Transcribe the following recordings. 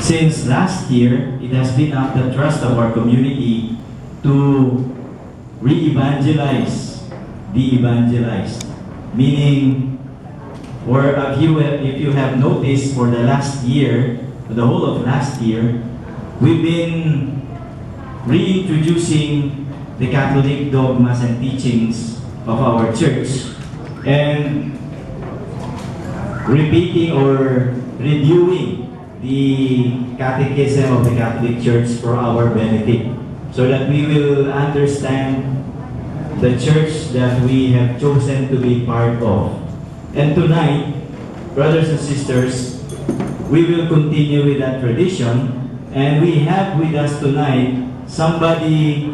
Since last year, it has been the trust of our community to re-evangelize the evangelized. Meaning, or if you have noticed, for the last year, the whole of last year, we've been reintroducing the Catholic dogmas and teachings of our church and repeating or reviewing the catechism of the Catholic Church for our benefit, so that we will understand the church that we have chosen to be part of. And tonight, brothers and sisters, we will continue with that tradition, and we have with us tonight somebody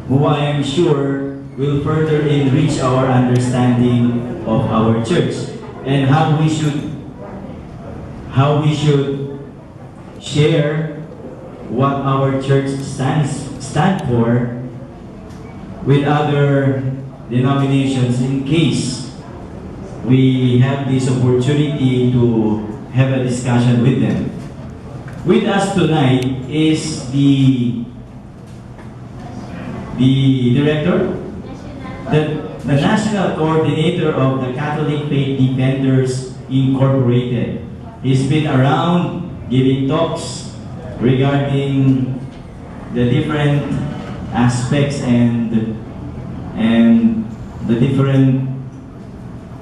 who I am sure will further enrich our understanding of our church and how we should share what our church stand for with other denominations, in case we have this opportunity to have a discussion with them. With us tonight is the director, the national coordinator of the Catholic Faith Defenders Incorporated. He's been around giving talks regarding the different aspects and the different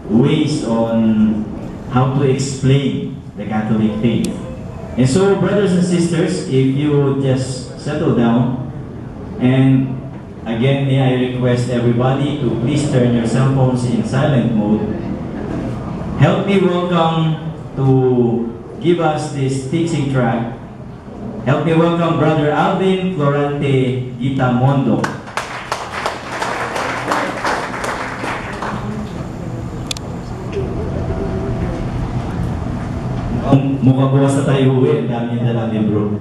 ways on how to explain the Catholic faith. And so, brothers and sisters, if you just settle down, and again, may I request everybody to please turn your cell phones in silent mode. Help me welcome, to give us this teaching track, help me welcome Brother Alvin Gitamondoc. Mukhang bukas na tayo uwi, ang dami na namin, bro.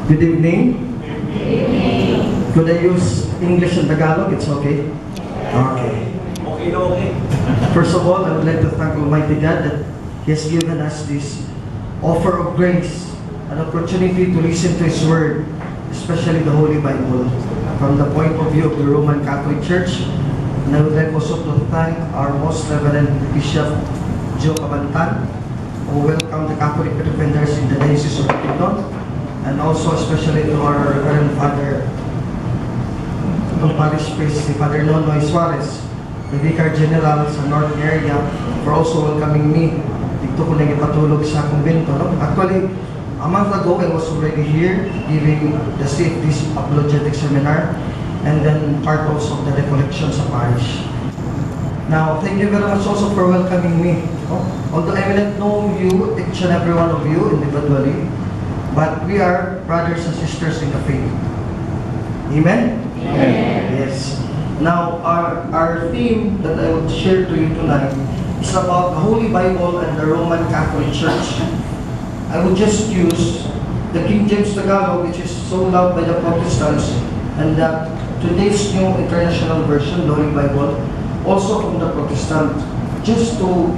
Good evening. Could I use English and Tagalog? It's okay? Okay. Okay. First of all, I would like to thank Almighty God that He has given us this offer of grace, an opportunity to listen to His Word, especially the Holy Bible, from the point of view of the Roman Catholic Church. And I would like also to thank our Most Reverend Bishop Joe Cabantan, who welcomed the Catholic Defenders in the Diocese of Quezon, and also especially to our Reverend Father, itong parish priest, si Father Nonoy Suarez, the Vicar General sa North area, for also welcoming me. Dito ko nang ipatulog sa kumbento. No? Actually, a month ago, I was already here giving the Safety Apologetic Seminar, and then part also of the recollection sa parish. Now, thank you very much also for welcoming me. No? Although I will not know you, each and every one of you individually, but we are brothers and sisters in the faith. Amen? Amen. Yes. Now, our theme that I would share to you tonight is about the Holy Bible and the Roman Catholic Church. I would just use the King James Tagalog, which is so loved by the Protestants, and today's New International Version, the Holy Bible, also from the Protestant, just to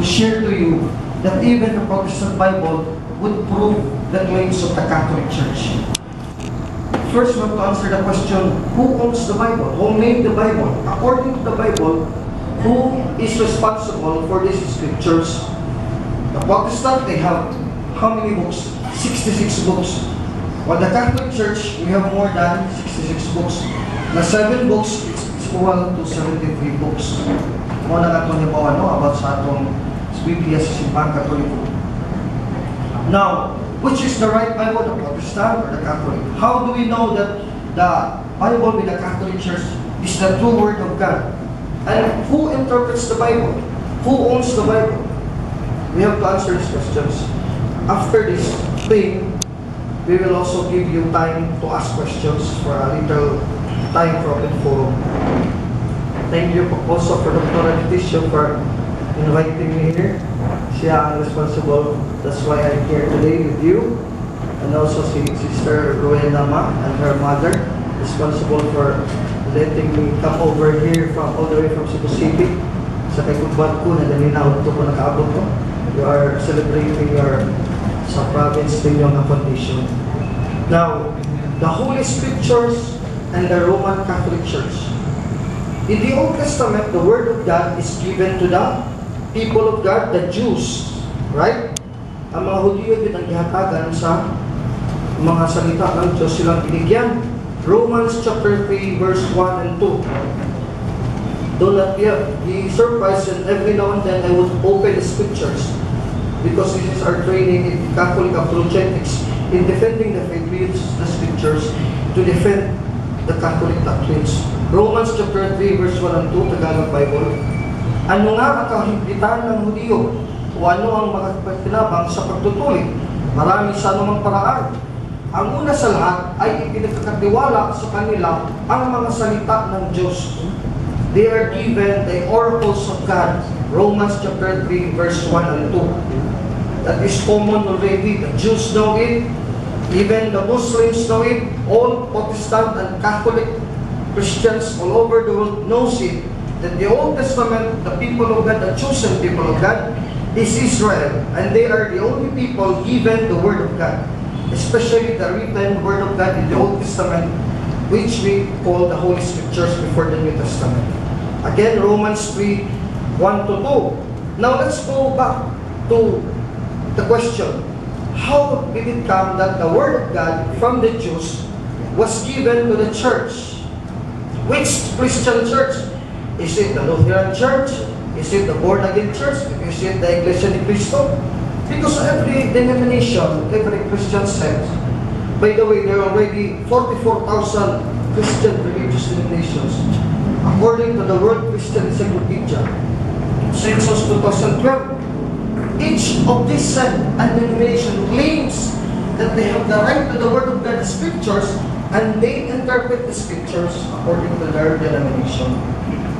share to you that even the Protestant Bible would prove the claims of the Catholic Church. First, we have to answer the question, who owns the Bible? Who made the Bible? According to the Bible, who is responsible for these scriptures? The Protestant, they have how many books? 66 books. While the Catholic Church, we have more than 66 books. Na 7 books is equal to 73 books. Muna nga ito niyo about sa atong Biblia sa Simbang Katoliko. Now, which is the right Bible, the Protestant or the Catholic? How do we know that the Bible with the Catholic Church is the true Word of God? And who interprets the Bible? Who owns the Bible? We have to answer these questions. After this thing, we will also give you time to ask questions for a little time for open forum. Thank you also for Dr. Leticia for inviting me here. Siya ang responsible. That's why I'm here today with you. and also si Sister Rowena Ma and her mother, responsible for letting me come over here from all the way from Cebu City. Sa kay Kutbat ko, na dalinaw ito po nakaabot ko. You are celebrating your sa province ninyo ng foundation. Now, the Holy Scriptures and the Roman Catholic Church. In the Old Testament, the Word of God is given to the people of God, the Jews. Right? Ang mga Hudyo din ang gihatagan sa mga salita ng Diyos silang binigyan. Romans chapter 3 verse 1 and 2. Do not be surprised, and every now and then I would open the scriptures because this is our training in Catholic apologetics. In defending the faith, we use the scriptures to defend the Catholic doctrines. Romans chapter 3 verse 1 and 2, Tagalog Bible. Ano nga ang kahigpitan ng Hudyo? O ano ang makapagpinabang sa pagtutuloy? Marami sa anumang paraan. Ang una sa lahat ay ipinagkakatiwala sa kanila ang mga salita ng Diyos. They are given the oracles of God. Romans chapter 3 verse 1 and 2. That is common already. The Jews know it. Even the Muslims know it. All Protestant and Catholic Christians all over the world knows it. That the Old Testament, the people of God, the chosen people of God, is Israel. And they are the only people given the Word of God. Especially the written Word of God in the Old Testament, which we call the Holy Scriptures before the New Testament. Again, Romans 3, 1 to 2. Now let's go back to the question. How did it come that the Word of God from the Jews was given to the church? Which Christian church? Is it the Lutheran church? Is it the born-again church? Is it the Iglesia ni Cristo? Because every denomination, every Christian sect, by the way, there are already 44,000 Christian religious denominations. According to the World Christian Encyclopedia, Census 2012, each of these sect and denomination claims that they have the right to the Word of God, the Scriptures, and they interpret the Scriptures according to their denomination.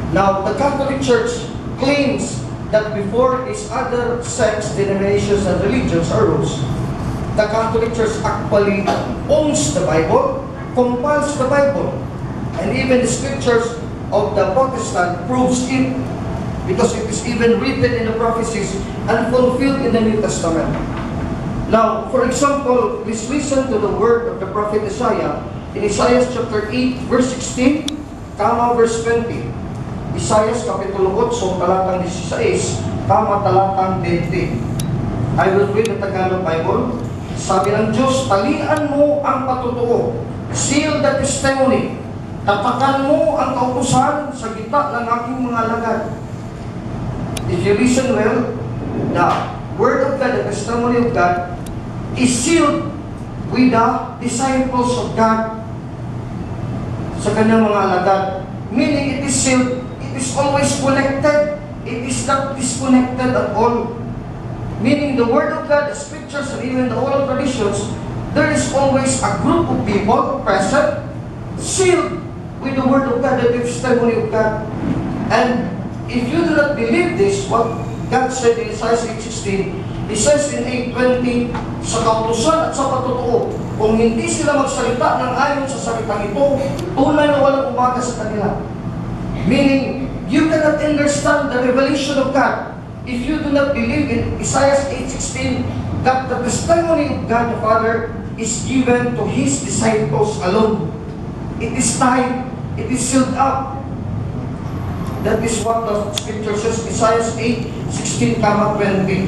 Now, the Catholic Church claims that before these other sects, denominations, and religions arose, the Catholic Church actually owns the Bible, compiles the Bible, and even the Scriptures of the Protestant proves it, because it is even written in the prophecies and fulfilled in the New Testament. Now, for example, please listen to the word of the prophet Isaiah in Isaiah chapter 8, verse 16, verse 20. Isaiah kapitulo 8, talatang 16, talatang 20. I will read the Tagalog Bible. Sabi ng Diyos, talian mo ang patutuo, seal the testimony, tapakan mo ang kautusan sa gitna ng aking mga alagad. If you listen well, the Word of God, the testimony of God, is sealed with the disciples of God sa kanyang mga alagad. Meaning, it is sealed, it is always connected, it is not disconnected at all. Meaning, the Word of God, the Scriptures, and even the oral traditions, there is always a group of people present, sealed with the Word of God, the testimony of God. And if you do not believe this, what God said in Isaiah 8:16, He says in 8:20, sa kautusan at sa patutuo, kung hindi sila magsalita ng ayon sa salitang ito, tunay na walang umaga sa kanila. Meaning, you cannot understand the revelation of God if you do not believe in Isaiah 8:16 that the testimony of God the Father is given to His disciples alone. It is tied, it is sealed up. That is what the Scripture says, Isaiah 8:16, 20.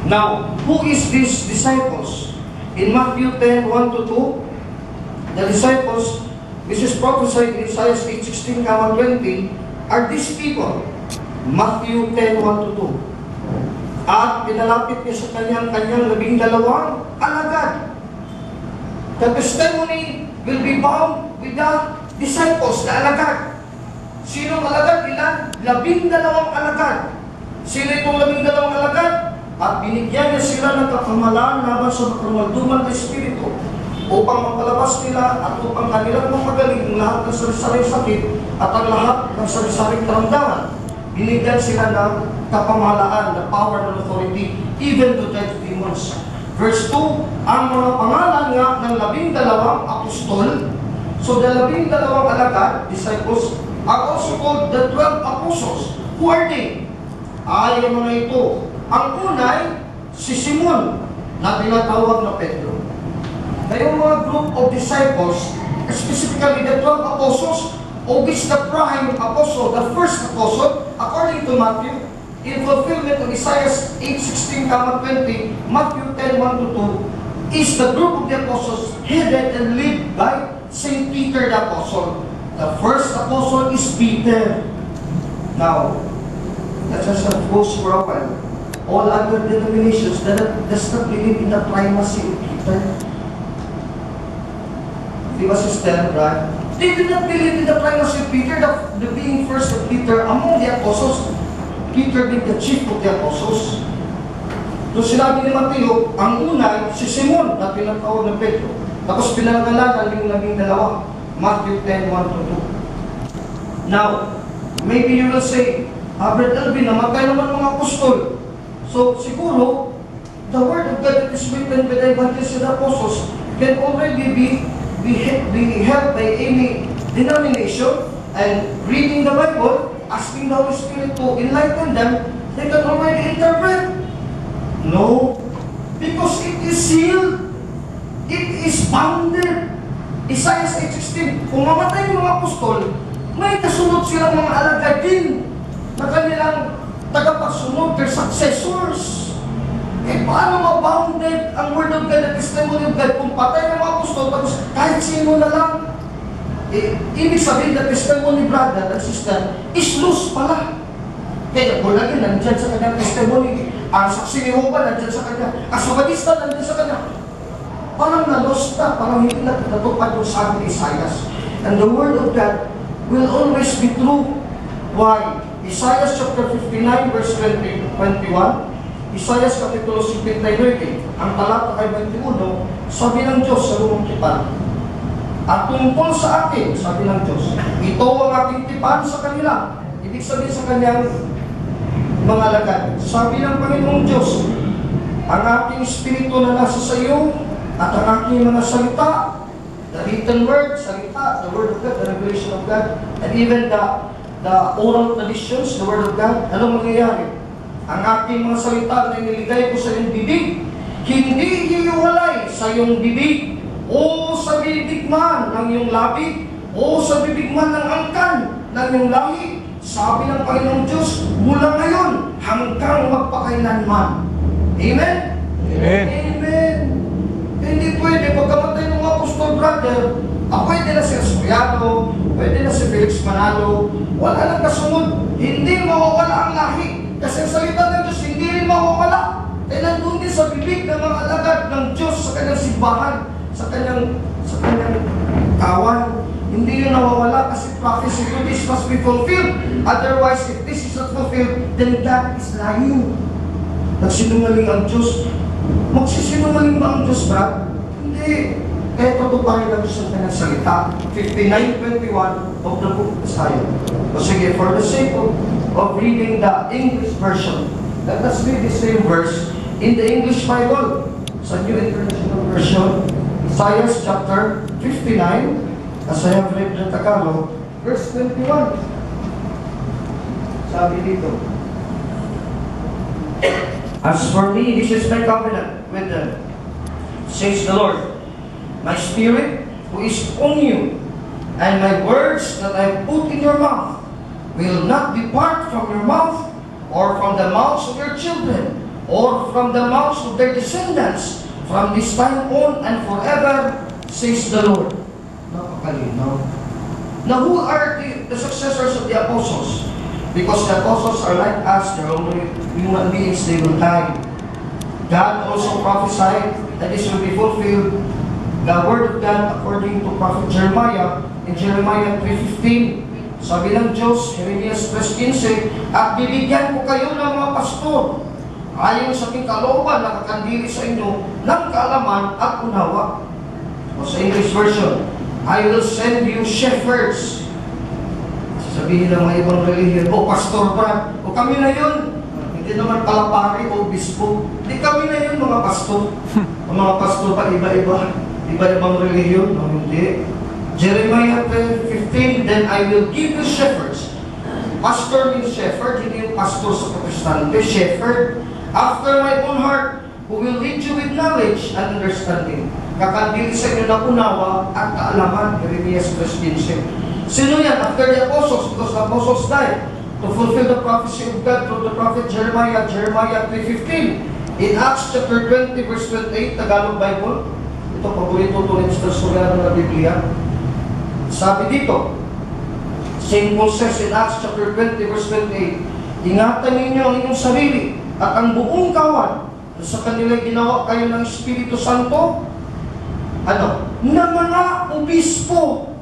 Now, who is these disciples? In Matthew 10, 1 to 2, the disciples, which is prophesied in Isaiah 8:16, 20, are these people. Matthew 10, 1 to 2. At pinalapit niya sa kanyang 12 alagad. The testimony will be bound with the disciples, the alagad. Sino alagad? Ilan? 12 alagad. Sino itong 12 alagad? At binigyan niya sila ng kapamalaan laban sa kamalduman na espiritu upang mapalabas nila at upang kanilang mapagaling ang lahat ng sari-saring sakit at ang lahat ng sari-saring karamdaman. Binigyan sila ng kapamalaan, the power and authority, even to judge demons. Verse 2, ang mga pangalan nga ng 12 apostol, so the 12 alagad, disciples, are also called the 12 apostles. Who are they? Ay, ang mga ito. Ang unay, si Simon, na tinatawag na Pedro. Ngayong mga group of disciples, specifically the 12 apostles, of which the prime apostle, the first apostle, according to Matthew, in fulfillment of Isaiah 8:16-20, Matthew 10:1-2, is the group of the apostles headed and led by Saint Peter the apostle. The first apostle is Peter. Now, let's just pause for a while. All other denominations that does not believe in the primacy of Peter. Di ba, sister, right? They did not believe in the primacy of Peter, the being first of Peter among the apostles. Peter being the chief of the apostles. So sinabi ni Mateo, ang una, si Simon, na pinatawag ng Pedro. Tapos pinangalanan yung 12, Matthew 10:1-2. Now, maybe you will say, Brother Alvin, namatay naman mga apostol. So siguro, the word of God that is written by the evangelists and apostles can already be held by any denomination, and reading the Bible, asking the Holy Spirit to enlighten them, they can already interpret. No, because it is sealed, it is bounded. Isaiah 8:16, kung mamatay yung mga apostol, may kasunod silang mga alagad din na kanilang tagapagsunod, their successors. Eh, paano ma-bounded ang Word of God, the testimony of God, kung patay ng mga apostol, tapos kahit sino na lang? Eh, ibig sabihin, the testimony, brother and sister, is loose pala. Kaya, bulagin, nandyan sa kanyang testimony. Ang saksi ni Jehovah, nandyan sa kanya. Asabadista, nandyan sa kanya. Parang na-lost na, parang hindi na natupad yung sabi ni Isaiah. And the Word of God will always be true. Why? Isaiah chapter 59, verse 21, Isaiah kapitulo 59, ang talata ay 21, sabi ng Diyos sa lumang tipan, at tungkol sa akin, sabi ng Diyos, ito ang aking tipan sa kanila. Ibig sabihin sa kanyang mga alagad. Sabi ng Panginoong Diyos, ang aking espiritu na nasa sa iyo, at ang aking mga salita, the written word, salita, the word of God, the revelation of God, and even the oral traditions, the word of God, anong mangyayari? Ang aking mga salita na iniligay ko sa iyong bibig, hindi hihiwalay sa iyong bibig, o sa bibig man ng iyong labi, o sa bibig man ng angkan ng iyong lahi, sabi ng Panginoong Diyos, mula ngayon hanggang magpakailanman. Amen? Amen. Amen. Hindi pwede, pagkamatay ng mga apostol, brother, pwede na si Asuriano, pwede na si Felix Manalo, wala nang kasunod, hindi mawawala ang lahi. Kasi ang salita ng Diyos, hindi rin mawawala. Eh, nandun din sa bibig ng mga alagad ng Diyos sa kanyang simbahan, sa kanyang kawan. Hindi yun nawawala kasi prophecy to this must be fulfilled. Otherwise, if this is not fulfilled, then God is lying. Nagsinungaling ang Diyos. Magsisinungaling ba ang Diyos, Brad? Hindi. Kaya tutuparin ang Diyos ang kanyang salita. 59:21 of the book of Isaiah. O sige, for the sake of reading the English version, let us read the same verse in the English Bible. Sa New International Version, Isaiah chapter 59, as I have read the Tagalog, verse 21. Sabi dito, as for me, this is my covenant with them, says the Lord. My spirit, who is on you, and my words that I put in your mouth, will not depart from your mouth, or from the mouths of your children, or from the mouths of their descendants, from this time on and forever, says the Lord. Napakalinaw. Now, who are the successors of the apostles? Because the apostles are like us, they're only human beings, they will die. God also prophesied that this will be fulfilled. The word of God according to Prophet Jeremiah in Jeremiah 3:15. Sabi ng Diyos, Jeremias 3:15, at bibigyan ko kayo ng mga pastor ayon sa aking kalooban na kakandili sa inyo ng kaalaman at unawa. O sa English version, I will send you shepherds. Sasabihin ng mga ibang religion, pastor ba? O kami na yun. Hindi naman palapari o bispo. Di kami na yun mga pastor. Ang mga pastor pa iba-iba. Iba-ibang religion. No, hindi. Jeremiah 15, then I will give you shepherds. Pastor means shepherd, hindi yung pastor sa protestante. Shepherd, after my own heart, who will lead you with knowledge and understanding. Kakandili sa inyo na unawa at kaalaman. Jeremiah 3:15. Sino yan? After the apostles, because the apostles died to fulfill the prophecy of God through the prophet Jeremiah, Jeremiah 3:15. In Acts chapter 20, verse 28, Tagalog Bible, ito paborito ito ng historiano ng Biblia. Sabi dito, St. Paul says in Acts chapter 20, verse 28, ingatan ninyo ang inyong sarili at ang buong kawan na sa kanila ginawa kayo ng Espiritu Santo, na mga obispo.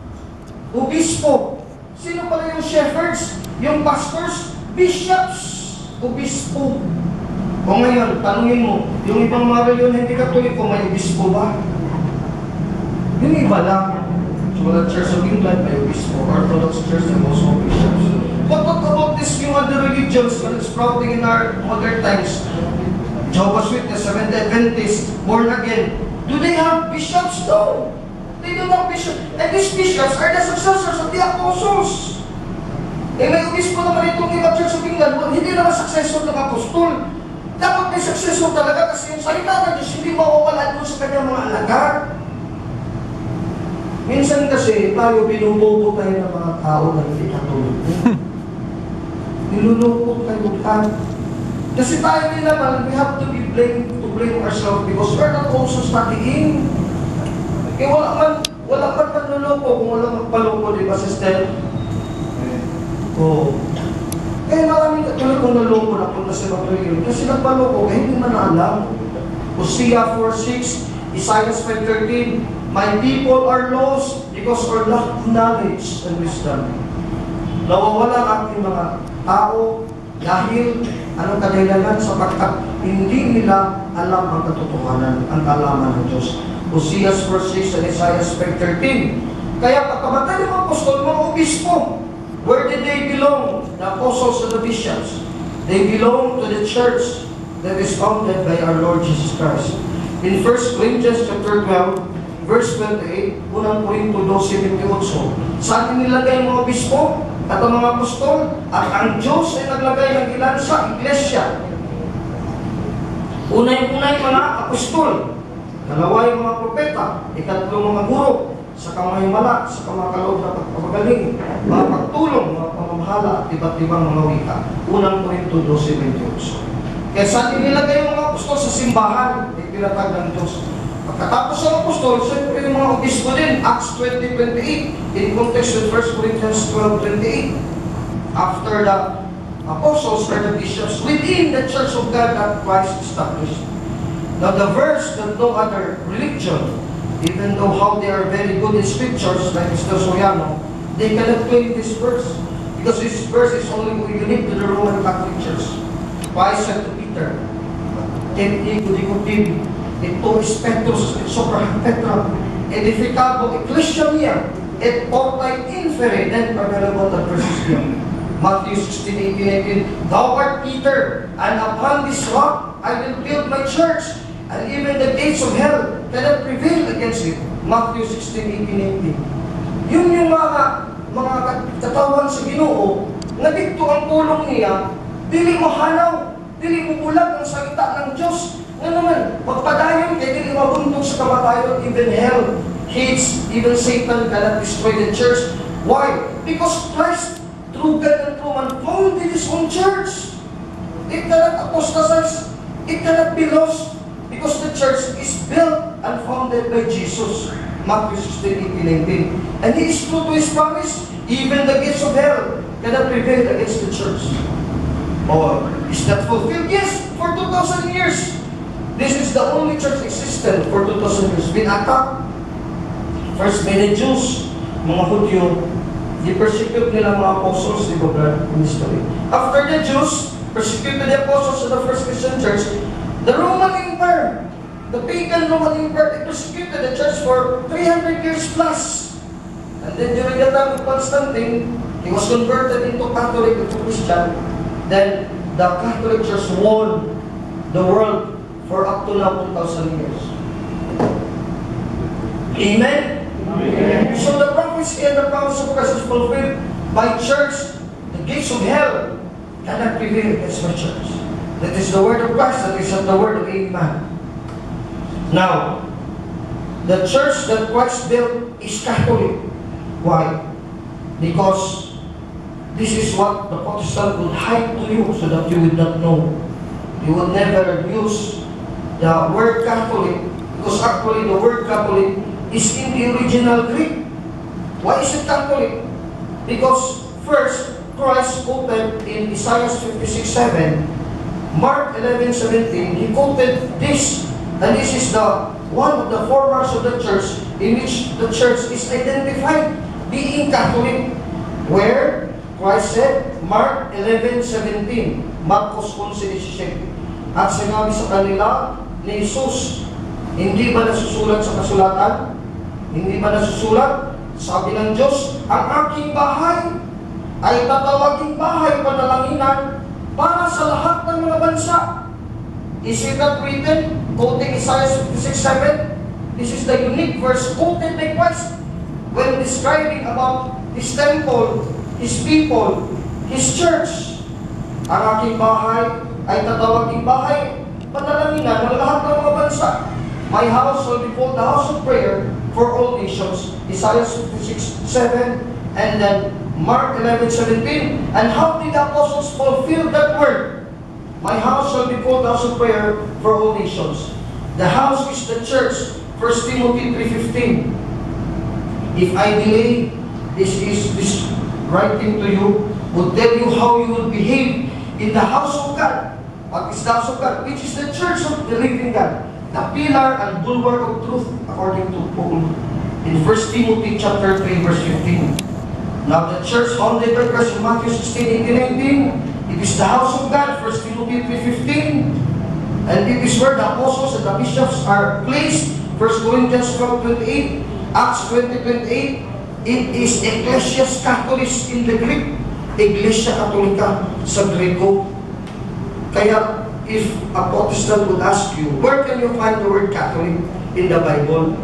Obispo. Sino pala yung shepherds? Yung pastors? Bishops. Obispo. O ngayon, tanungin mo, yung ibang mga reliyon hindi katoliko, may obispo ba? Yung iba lang. So the Church of England, may obispo. Orthodox Church, and also bishops. But what about this yung other religions that is sprouting in our modern times? Jehovah's Witness, Seventh-day Adventists, born again. Do they have bishops? No. They don't have bishops. And these bishops are the successors of the apostles. Eh may obispo naman itong iba Church of England, hindi naman successor ng apostol. Dapat may successor talaga kasi yung salita ng Diyos hindi mawawala doon sa kanyang mga alagad. Minsan kasi tayo binubobo tayo ng mga tao na hindi katulad. Nilulungkot tayo lahat. Kasi tayo din naman, we have to be to blame ourselves because we're not also studying. Kaya wala man manluloko kung wala magpaloko, di ba, sister? Oo. Kaya maraming katulad kung naloko na punta sa Babilyon kasi nagpaloko, eh hindi man alam. Hosea 4:6, Isaiah 5:13, my people are lost because of lack of knowledge and wisdom. Nawawala ang ating mga tao dahil anong kadahilanan sapagkat hindi nila alam ang katotohanan, ang kaalaman ng Diyos. Hosea 4:6 and Isaiah 5:13. Kaya pagkamatay ng mga apostol, mga obispo, where did they belong? The apostles and the bishops. They belong to the church that is founded by our Lord Jesus Christ. In 1 Corinthians chapter 12, verse 28, unang Korinto 12:28, saan nilagay ang mga obispo at ang mga apostol? At ang Diyos ay naglagay ng ilan sa iglesia. Unay-unay mga apostol, dalawa yung mga propeta, ikatlong mga guro, sa kamayamala, sa kamakaloob na pagpapagaling, mga pagtulong, mga pamamahala, at iba't ibang mga wika. Unang Korinto 12:28. Kaya saan nilagay yung mga apostol? Sa simbahan, ipinatag ng Diyos. Pagkatapos ng apostol, siyempre yung mga obispo din, Acts 20:28, in context with 1 Corinthians 12:28. After the apostles are the bishops within the church of God that Christ established. Now the verse that no other religion, even though how they are very good in scriptures, like Mr. Soyano, they cannot claim this verse. Because this verse is only unique to the Roman Catholic Church. Christ said to Peter, et ego dicutim, et tois Petrus, et sopra Petra, edificabo ecclesia mia, et portae infere, then available at verses here. Matthew 16:18, thou art Peter, and upon this rock I will build my church, and even the gates of hell cannot prevail against it. Matthew 16:18. Yun yung mga katawan sa Ginoo, na dito ang tulong niya, dili mo hanaw, dili mo bulag ang salita ng Diyos. Nga naman, magpadayon kay dili mabundok sa kamatayon, even hell hates, even Satan cannot destroy the church. Why? Because Christ, through God and through man, founded His own church. It cannot apostatize, it cannot be lost, because the church is built and founded by Jesus. Matthew 16:18. And He is true to His promise. Even the gates of hell cannot prevail against the church. Or is that fulfilled? Yes, for 2,000 years. This is the only church existent for 2,000 years. Been attacked. First by the Jews, mga Hudyo, di-persecute nila mga apostles, di ba, brother, in history. After the Jews persecuted the apostles of the first Christian church, the Roman Empire, the pagan Roman Empire, they persecuted the church for 300 years plus. And then during the time of Constantine, he was converted into Catholic, into Christian. Then the Catholic Church won the world for up to now 2,000 years. Amen? Amen. So the prophecy and the promise of Christ is fulfilled by church. The gates of hell cannot prevail against my church. That is the word of Christ. That is not the word of any man. Now, the church that Christ built is Catholic. Why? Because this is what the Protestant would hide to you so that you would not know. You would never use the word Catholic because actually the word Catholic is in the original Greek. Why is it Catholic? Because first, Christ quoted in Isaiah 56:7, Mark 11:17, he quoted this, and this is the one of the forerunners of the church in which the church is identified being Catholic, where Christ said, Mark 11:17, Marcos 11:17, at sinabi sa kanila ni Jesus, hindi ba nasusulat sa kasulatan? Hindi ba nasusulat? Sabi ng Diyos, ang aking bahay ay tatawaging bahay panalanginan para sa lahat ng mga bansa. Is it not written? Quoting Isaiah 56:7. This is the unique verse quoted by Christ when describing about His temple, His people, His church. Ang aking bahay ay tatawaging bahay panalanginan ng lahat ng mga bansa. My house will be called the house of prayer for all nations. Isaiah 56:7, and then Mark 11:17. And how did the apostles fulfill that word? My house shall be called the house of prayer for all nations. The house is the church. 1 Timothy 3:15. If I delay, this writing to you will tell you how you will behave in the house of God. What is the house of God? Which is the church of the living God, the pillar and bulwark of truth, according to Paul in 1 Timothy chapter 3, verse 15. Now the church founded by Christ in Matthew 16:18-19, it is the house of God, 1 Timothy 3:15, and it is where the apostles and the bishops are placed, 1 Corinthians 12:28, Acts 20:28, it is Ecclesias Catholis in the Greek, Iglesia Catholica sa Greko. Kaya, if a Protestant would ask you, where can you find the word Catholic in the Bible?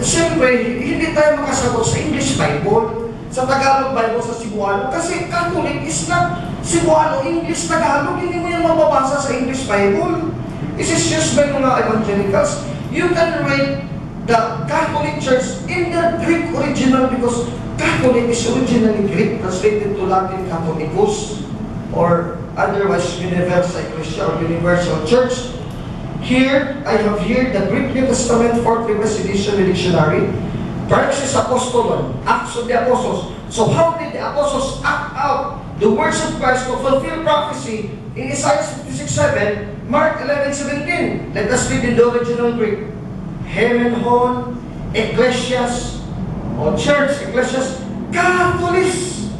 Siyempre, hindi tayo makasagot sa English Bible, sa Tagalog Bible, sa Cebuano, kasi Catholic is not Cebuano, English, Tagalog, hindi mo yan mababasa sa English Bible. This is just by mga evangelicals. You can read the Catholic Church in the Greek original because Catholic is originally Greek, translated to Latin Catholicus, or otherwise Universal Ecclesia or Universal Church. Here, I have here the Greek New Testament 4th Revised Edition Dictionary, Praxis Apostolon, Acts of the Apostles. So how did the apostles act out the words of Christ to fulfill prophecy in Isaiah 56:7, Mark 11:17? Let us read in the original Greek. Hemenhon, Ecclesias, or Church, Ecclesias Catholis,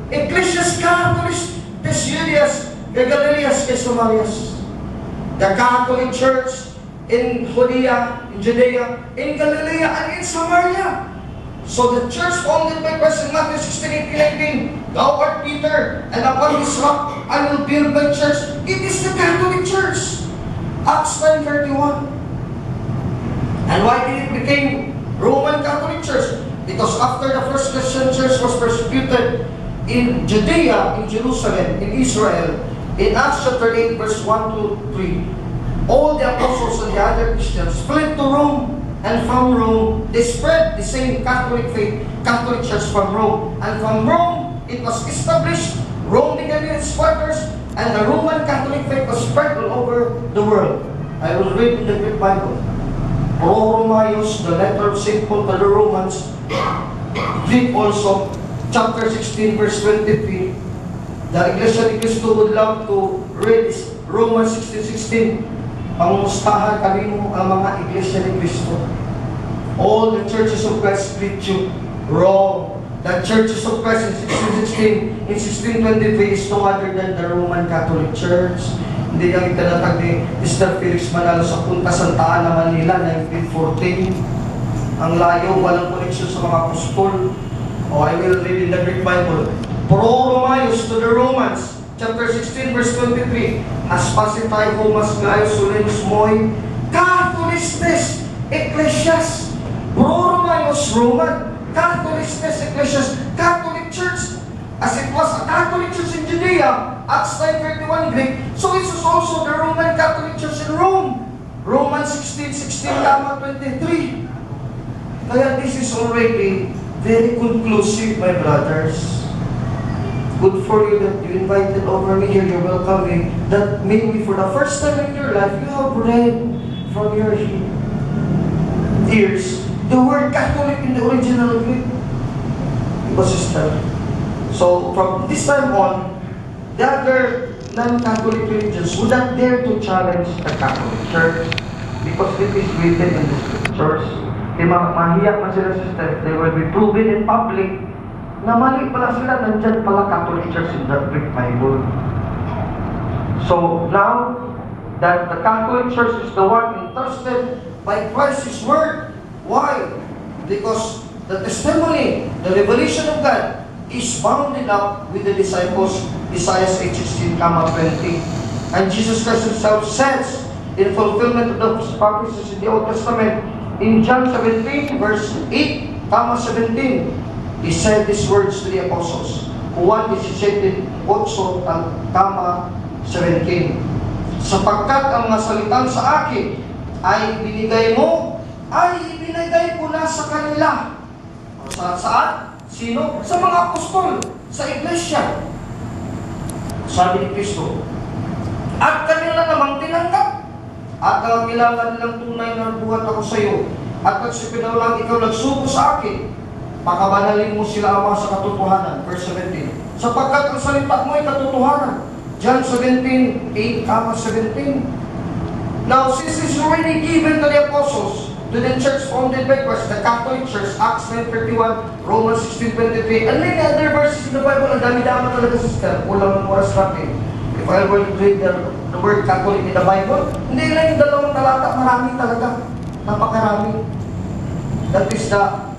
Ecclesias Catholis, Tes Judeas, kay Galileas, kay Samarias. The Catholic Church in Judea, in Galilee, and in Samaria. So the church founded by Christ in Matthew 16:18-19, thou art Peter, and upon this rock I will build my church. It is the Catholic Church. Acts 9:31. And why did it become Roman Catholic Church? Because after the first Christian church was persecuted in Judea, in Jerusalem, in Israel, in Acts chapter 8, verse 1-3, all the apostles and the other Christians fled to Rome, and from Rome, they spread the same Catholic faith, Catholic Church from Rome. And from Rome, it was established, Rome became its quarters, and the Roman Catholic faith was spread all over the world. I will read in the Greek Bible. Pro Romaios, the letter of St. Paul to the Romans, Greek also, chapter 16, verse 23. The Iglesia ni Cristo would love to read this Romans 16:16. Pangumustahan kanimo ang mga Iglesia ni Cristo. All the churches of Christ greet you. Wrong. The churches of Christ in 16:16, in 16:23 is no other than the Roman Catholic Church. Hindi yung itinatag ni Mr. Felix Manalo sa Punta Santa Ana, Manila, 1914. Ang layo, walang koneksyon sa mga apostol. I will read in the Greek Bible. Pro Romaios to the Romans, chapter 16, verse 23. As pasitay humas ngayon sulinos mo'y Catholistes Ecclesias. Romanos Roman. Catholistes Ecclesias. Catholic Church. As it was a Catholic Church in Judea, Acts 9:31 Greek, so it was also the Roman Catholic Church in Rome. Romans 16:23. Kaya this is already very conclusive, my brothers. Good for you that you invited over me here, you're welcoming, that maybe for the first time in your life, you have read from your ears the word Catholic in the original Greek. Sister. So from this time on, the other non-Catholic religions would not dare to challenge the Catholic Church because it is written in the scriptures. Mahiyak man sila, sister, they will be proven in public na mali pala sila, nandyan pala Catholic Church in the Greek Bible. So now that the Catholic Church is the one entrusted by Christ's word, why? Because the testimony, the revelation of God is bounded up with the disciples, Isaiah 8:16-20. And Jesus Christ himself says, in fulfillment of those prophecies in the Old Testament, in John 17, verse 8-17, he said these words to the apostles. Juan 17:8-17. Sapagkat ang mga salitang sa akin ay binigay mo, ay ibinigay ko na sa kanila. Saan? Sino? Sa mga apostol, sa iglesia. Sabi ni Kristo, at kanila namang tinanggap. At ang kailangan nilang tunay na buhat ako sa iyo. At nagsipinaw lang ikaw nagsuko sa akin. Pakabanalin mo sila, Ama, sa katotohanan. Verse 17. Sapagkat ang salita mo ay katotohanan. John 17:8-17. Now, since it's already given to the apostles, to the church founded by Christ, the Catholic Church, Acts 9:31, Romans 16:23, and many other verses in the Bible, ang dami-dami talaga, sister. Kulang ng oras natin. If I were to read the word Catholic in the Bible, hindi lang yung dalawang talata, marami talaga. Napakarami. That is the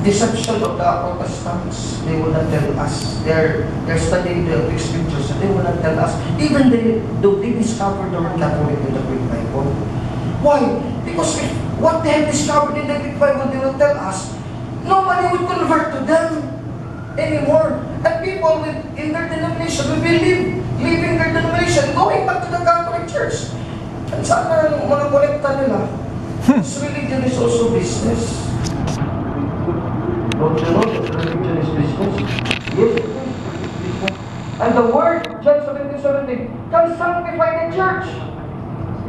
deception of the Protestants. They will not tell us. They're studying the scriptures, and they will not tell us. Even though they discovered the word Catholic in the Greek Bible. Why? Because if what they have discovered in the Greek Bible, they will tell us, nobody would convert to them anymore. And people in their denomination will be leaving their denomination, going back to the Catholic Church. And sana yung mga kolekta nila, this religion is also business. Don't you know that religion is business? Yes, it is business. And the word, John 17:17, can sanctify the church.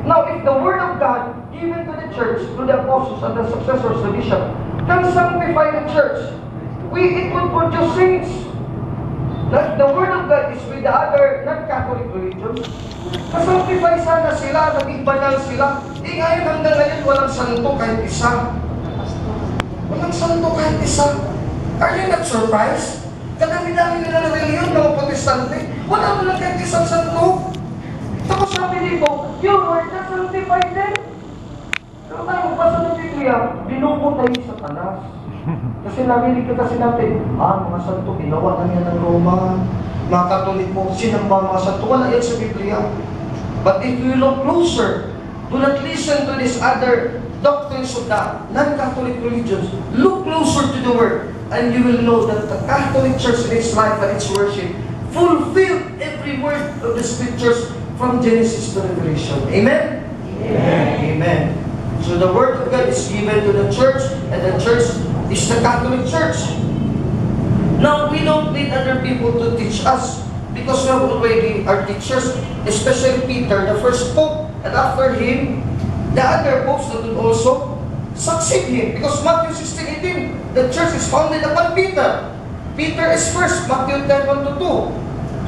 Now, if the word of God given to the church, to the apostles and the successors, the bishop, can sanctify the church, it would produce saints. That the word of God is with the other non-Catholic religions. Kasanctify sana sila, naging banal sila. Ngayon hanggang ngayon, walang santo kahit isa. Walang santo kahit isa. Are you not surprised? Kadami-dami nila ng reliyon, mga protestante, wala mo lang kahit isang santo. Tapos sabi dito, your word has sanctified them. Pero tayo magbasa ng Biblia, binuko tayo sa Satanas. Kasi narinig ka kasi natin, mga santo, ginawa na niya ng Roma, mga Katoliko, sinamba mga santo, wala yan sa Biblia. But if you look closer, do not listen to these other doctrines of the non-Catholic religions. Look closer to the Word, and you will know that the Catholic Church in its life and its worship fulfilled every word of the Scriptures from Genesis to Revelation. Amen? Amen. Amen. So the Word of God is given to the church, and the church is the Catholic Church. Now, we don't need other people to teach us because we have already our teachers, especially Peter, the first pope, and after him, the other popes that would also succeed him. Because Matthew 16:18, the church is founded upon Peter. Peter is first, Matthew 10:1-2.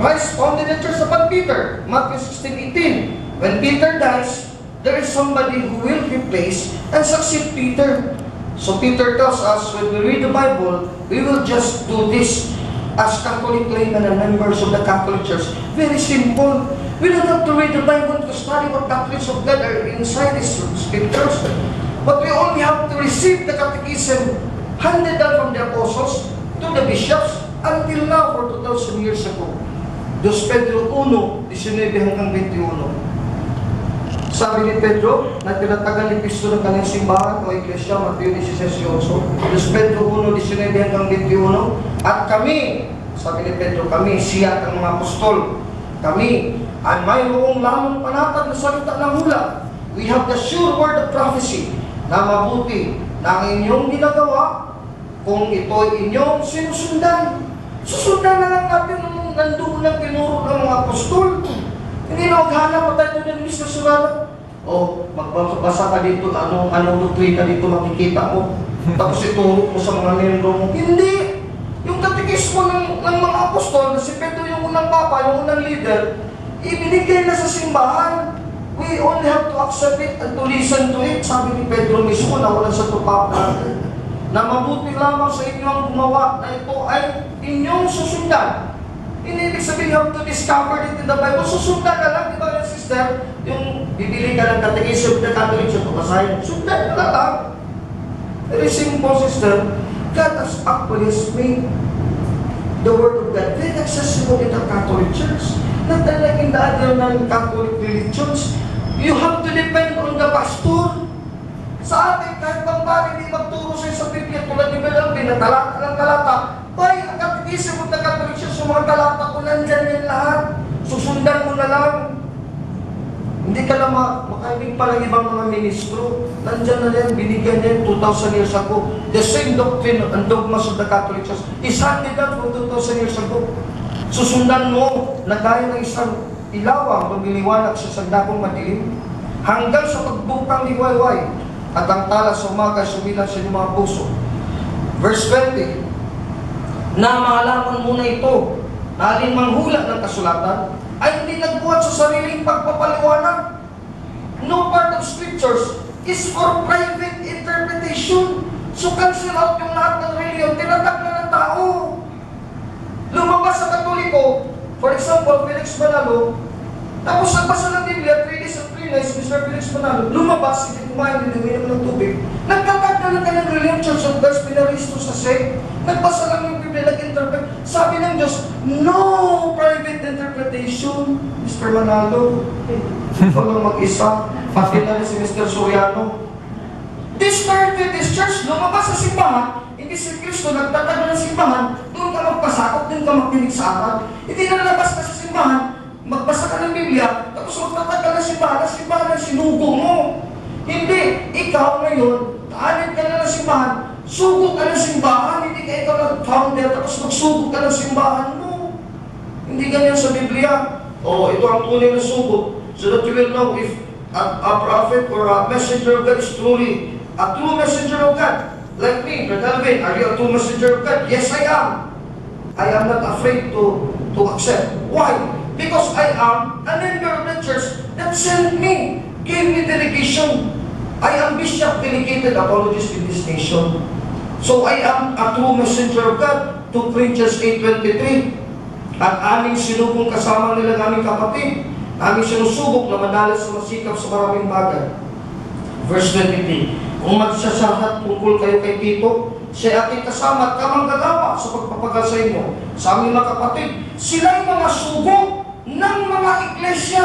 Christ founded the church upon Peter, Matthew 16:18. When Peter dies, there is somebody who will replace and succeed Peter. So Peter tells us, when we read the Bible, we will just do this as Catholic laymen and members of the Catholic Church. Very simple. We don't have to read the Bible to study what doctrines of God are inside these scriptures. But we only have to receive the catechism handed down from the apostles to the bishops, until now for 2,000 years ago. 2 Pedro 1, 19 hanggang 21. Sabi ni Pedro, na tinatagal ni Cristo ng kanyang simbahan o iglesia, Mateo 16:8. 2 Pedro 1, 19 hanggang 21. At kami, sabi ni Pedro, kami, siya ang mga apostol, kami, ay mayroong lamang panatag na salita ng hula. We have the sure word of prophecy na mabuti na ang inyong ginagawa kung ito'y inyong sinusundan. Susundan na lang natin nandoon ang tinuro ng mga apostol. Hindi na maghanap pa tayo ng list na sulat. O, magbasa ka dito, anong doktrina dito makikita mo. Tapos ituro mo sa mga membro mo. Hindi! Yung katekismo ng mga apostol, na si Pedro yung unang papa, yung unang leader, ibinigay na sa simbahan. We only have to accept it and to listen to it. Sabi ni Pedro mismo na wala sa tupapa na mabuti lamang sa inyo ang gumawa na ito ay inyong susundan. Hindi ibig sabihin you have to discover it in the Bible. Susundan na lang, di ba yung sister? Yung bibili ka ng katekismo ng Catholic sa tukasayan. Sundan na lang. Very simple, sister. God has actually made the Word of God very accessible in the Catholic Church. Not like in the other non-Catholic religions. You have to depend on the pastor. Sa atin, kahit bang pari hindi magturo sa'yo sa Biblia, tulad ni Alvin, na talata ng talata, ay, ang katekismo ng Catholic Church, sa mga talata ko, nandyan yan lahat. Susundan mo na lang. Hindi ka na makaibig pa ng ibang mga ministro. Nandyan na yan, binigyan yan 2,000 years ago. The same doctrine and dogmas of the Catholic Church is handed down from 2,000 years ago. Susundan mo na gaya ng isang ilawang lumiliwanag sa sandakong madilim hanggang sa pagbukang liwayway at ang tala sa umaga sumilang sa inyong mga puso. Verse 20, na maalaman mo na ito, na alinmang hula ng kasulatan ay hindi nagbuhat sa sariling pagpapaliwanag. No part of scriptures is for private interpretation. So cancel out yung lahat ng reliyon, tinatag na ng tao. Lumabas sa Katoliko, for example, Felix Manalo, tapos nagbasa ng Biblia, 3 days and 3 nights, Mr. Felix Manalo, lumabas, hindi kumain, hindi uminom ng tubig, nagtatag na ng kanyang reliyon, Church of Christ, pinaristo sa sect, nagbasa lang yung Biblia, nag-interpret. Sabi ng Diyos, no private interpretation, Mr. Manalo. Ikaw lang mag-isa, pati na rin si Mr. Soriano. This church, lumabas sa simbahan, hindi si Kristo nagtatag ng simbahan, doon ka magpasakot, doon ka makinig sa aral. Hindi na nalabas ka sa simbahan, magbasa ka ng Biblia, tapos magtatag ka ng simbahan ang sinugo mo. Hindi, ikaw ngayon, kaanin ka na ng simbahan, sugo ka ng simbahan, hindi ka ikaw nag-founder, tapos magsugo ka ng simbahan mo. Hindi ganyan sa Biblia. Ito ang tunay na sugo, so that you will know if a prophet or a messenger of God is truly a true messenger of God. Like me, Brother Alvin, are you a true messenger of God? Yes, I am. I am not afraid to accept. Why? Because I am a member of the church that sent me, gave me delegation. I am bishop delegated apologist in this nation. So I am a true messenger of God. 2 Corinthians 8:23. At aming sinubong kasama nila aming kapatid. Aming sinusubok na manalas sa masikap sa maraming bagay. Verse 23. Kung magsasahat tungkol kayo kay Tito, siya ating kasama at kamanggagawa sa pagpapagal sa inyo. Sa aming mga kapatid, sila'y mga sugo ng mga iglesia.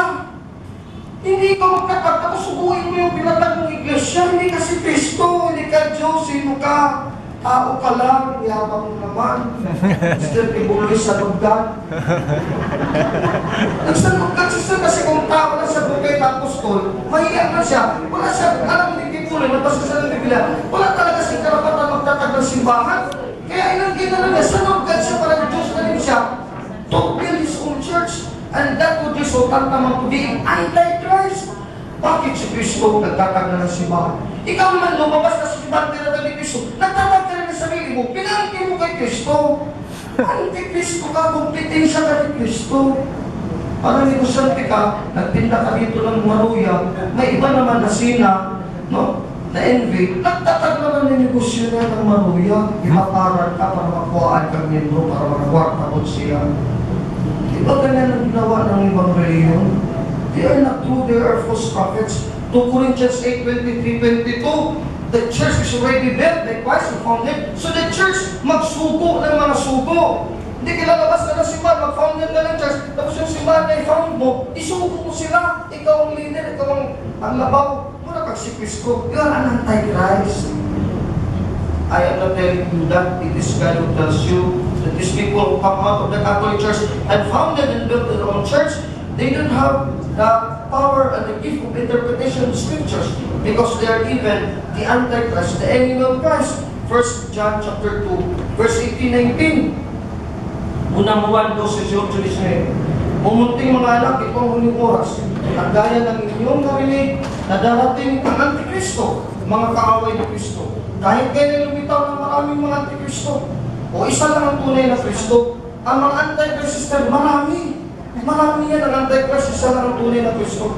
Hindi ka magtatag, tapos suguin mo yung pinatag ng iglesia. Hindi ka si Cristo, hindi ka Diyos, sino ka? Tao ka lang, yabang mo naman. Sister, ibuloy sa lugdan. Nagsalugdan sister kasi kung tao lang sa bukay at apostol, mahiyak na siya. Wala siya, alam mo, hindi ibuloy, nabasa sa ng Biblia. Wala talaga siyang karapatan magtatag ng simbahan. Kaya inangkin na lang niya, sa lugdan siya, parang Diyos na rin siya. To build his own church. And that would result naman to being anti-Christ. Bakit si Kristo nagtatag na ng simbahan? Ikaw naman lumabas na sa simbahan tinatag ni Kristo, nagtatag ka rin ng sarili mo, pinangkin mo kay Kristo. Anti-Kristo ka, kompetensya ka ni Kristo. Parang negosyante ka, nagtinda ka dito ng maruya, may iba naman na sina, no? Na envy, nagtatag naman ng negosyo niya ng maruya, ipaparan ka para makuhaan kang miyembro, para makakwarta siya. Diba ganyan ang ginawa ng ibang reliyon? They are not true, they are false prophets. 2 Corinthians 8:23-22, the church is already built, like Christ founded. So the church magsugo ng mga sugo. Hindi kilalabas ka ng simbahan, mag-founder ka ng church, tapos yung simbahan na i-found mo, isuko mo sila. Ikaw ang leader, ikaw ang labaw. Muna kagsipis ko, you are an antichrist. I am not telling you that. It is God who tells you that these people who come out of the Catholic Church and founded and built their own church, they don't have the power and the gift of interpretation of scriptures because they are even the Antichrist, the enemy of Christ. 1 John chapter 2, verse 18-19. Unang Juan 12-18. Pumunting mga anak, ito ang huling oras. At gaya ng inyong narinig na darating ang Antikristo, mga kaaway ni Kristo. Kahit kailan lumitaw ng maraming mga Antikristo, o isa lang ang tunay na Kristo, ang mga Antichrist, marami. Marami yan ang Antichrist, isa lang ang tunay na Kristo.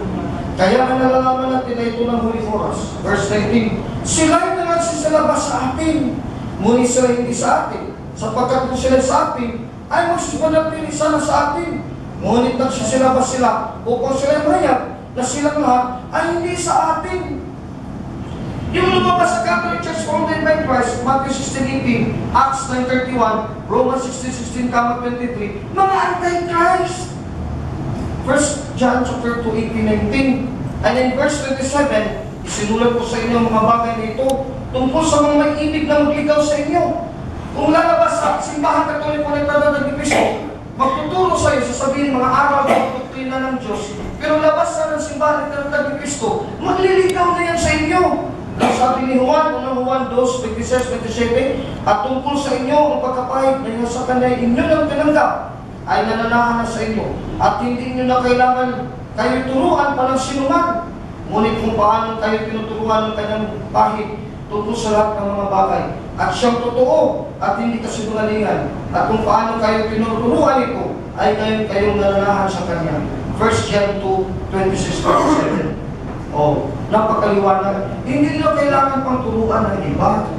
Kaya ang nalalaman natin na ito ng huling oras. Verse 19, sila'y nagsisilabas sa atin, ngunit sila hindi sa atin, sapagkat kung sila sa atin, ay magsipanatili sana sa atin. Ngunit nagsisilabas sila upang sila mayag na silang lahat ay hindi sa atin. Yung lumabas sa Catholic Church founded by Christ, Matthew 16:18, Acts 9:31, Romans 16:16, 23, mga anti-Christ. 1 John chapter 2, 18-19. And in verse 27, isinulat ko sa inyo ang mga bagay na ito tungkol sa mga may ibig na magligaw sa inyo. Kung lalabas sa simbahan katoliko na itatagdag ni Kristo, magtuturo sa iyo, sasabihin mga aral ng doktrina ng Diyos, pero labas sa ng simbahan na itatagdag ni Kristo, magliligaw na yan sa inyo. Ang sabi ni Juan, unang Juan 2:26-27, at tungkol sa inyo ang pagkapahid na sa kanya inyo lang tinanggap, ay nananahan na sa inyo, at hindi inyo na kailangan kayo turuan pa ng sinuman. Ngunit kung paano kayo tinuturuan ng kanyang pahid tungkol sa lahat ng mga bagay, at siyang totoo at hindi kasinungalingan, at kung paano kayo tinuturuan ito, ay kayong nananahan sa kanya. 1 John 2:26-27. Oh, napakaliwanag. Hindi nyo kailangan pang turuan ng iba.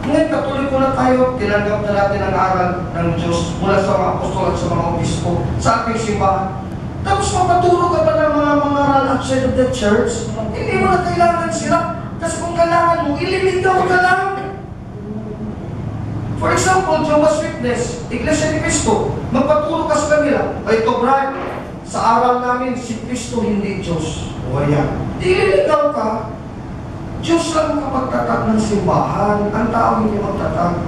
Ngayon, katoliko na tayo, tinanggap na natin ang aral ng Diyos mula sa mga apostol at sa mga obispo sa ating simbahan. Tapos mapaturo ka pa ng mga mangaral outside of the church, hindi mo na kailangan sila. Kasi kung kailangan mo, ililigaw ka lang. For example, Jehovah's Witness, Iglesia ni Cristo, magpaturo ka sa kanila, ay ito, Brad, sa aral namin, si Cristo hindi Diyos. O ayan, ililigaw ka. Diyos lang kapagtatag ng simbahan, ang tao hindi magtatag.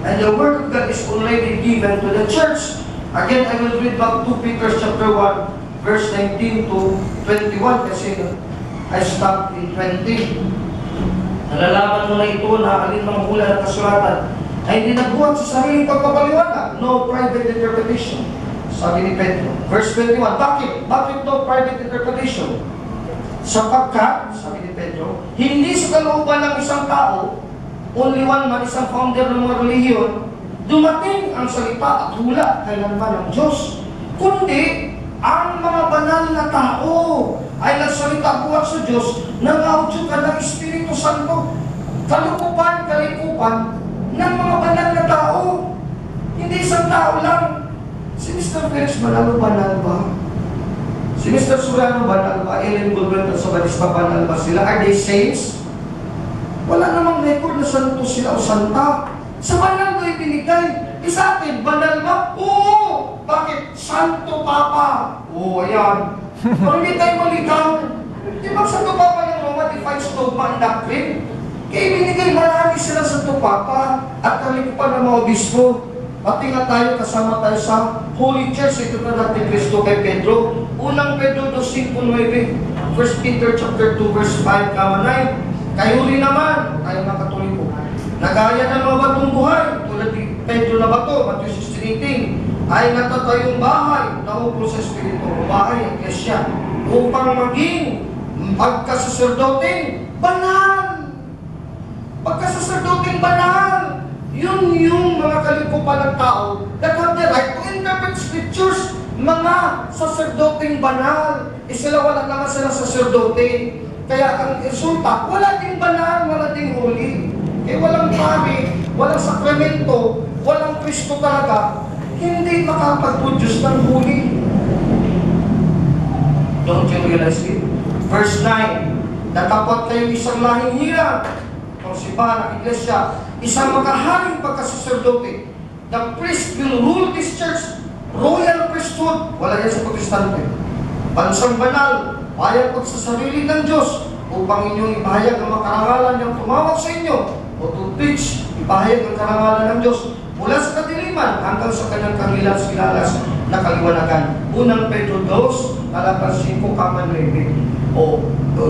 And the Word of God is already given to the church. Again, I will read back 2 Peter chapter 1, verse 19 to 21, kasi I stopped in 20. Nalalaman mo na ito na alin mga hula ng kasulatan ay hindi nagbuhat sa sariling pagpapaliwanag. No private interpretation. Sabi ni Pedro. Verse 21, bakit? Bakit no private interpretation? Sapagkat, sabi ni Pedro, hindi sa kalooban ng isang tao, only one man, isang founder ng mga relihiyon, dumating ang salita at hula kailanman ng Diyos. Kundi, ang mga banal na tao ay nagsalita buhat sa Diyos ng audio ka ng Espiritu Santo. Kalikupan ng mga banal na tao. Hindi isang tao lang. Si Mr. Felix Manalo, banal ba? Si Mr. Surano, banal ba? Ellen Gulbert at Sabanispa, banal ba sila? Are they saints? Wala namang record na santo sila o santa. Sa banal ko ibinigay. Sa atin, banal ba? Oo! Bakit? Santo Papa. Oo, ayan. Pero hindi tayo maligaw. Di ba Santo Papa ng Roma defines dogma and doctrine? Kaya ibinigay marami sila Santo Papa at kalikupan ng mga obispo. Pati nga tayo, kasama tayo sa Holy Church, ito na natin Kristo kay Pedro. Unang Pedro 2:5-9, 1 Peter chapter 2, verse 5-9. Kayo rin naman, tayo mga Katoliko, nagaya ng mga batong buhay, tulad ni Pedro na bato, Matthew 16:18, ay natatayong bahay na uplo sa Espiritu, bahay ang Iglesia, upang maging pagkasaserdoteng banal. Pagkasaserdoteng banal. Yun yung mga kalikupan ng tao that have the right to interpret scriptures, mga saserdoteng banal. Sila wala naman sila saserdote. Kaya ang resulta, wala ding banal, wala ding holy. Walang pari, walang sakramento, walang Kristo talaga, hindi makapag-produce ng holy. Don't you realize it? Verse 9, natapat kayo isang lahing hirap, ang simbahan ng Iglesia, isang makaharing pagkasaserdote, The priest will rule this church. Royal priesthood. Wala yan sa Protestante. Bansang banal. Bayad po sa sarili ng Diyos upang inyong ipahayag ang makarangalan niyang tumawag sa inyo o to teach, ipahayag ang karangalan ng Diyos mula sa kadiliman hanggang sa kanyang kagilas-gilalas na kaliwanagan. Unang Pedro 2, talata 5, kaman 9. O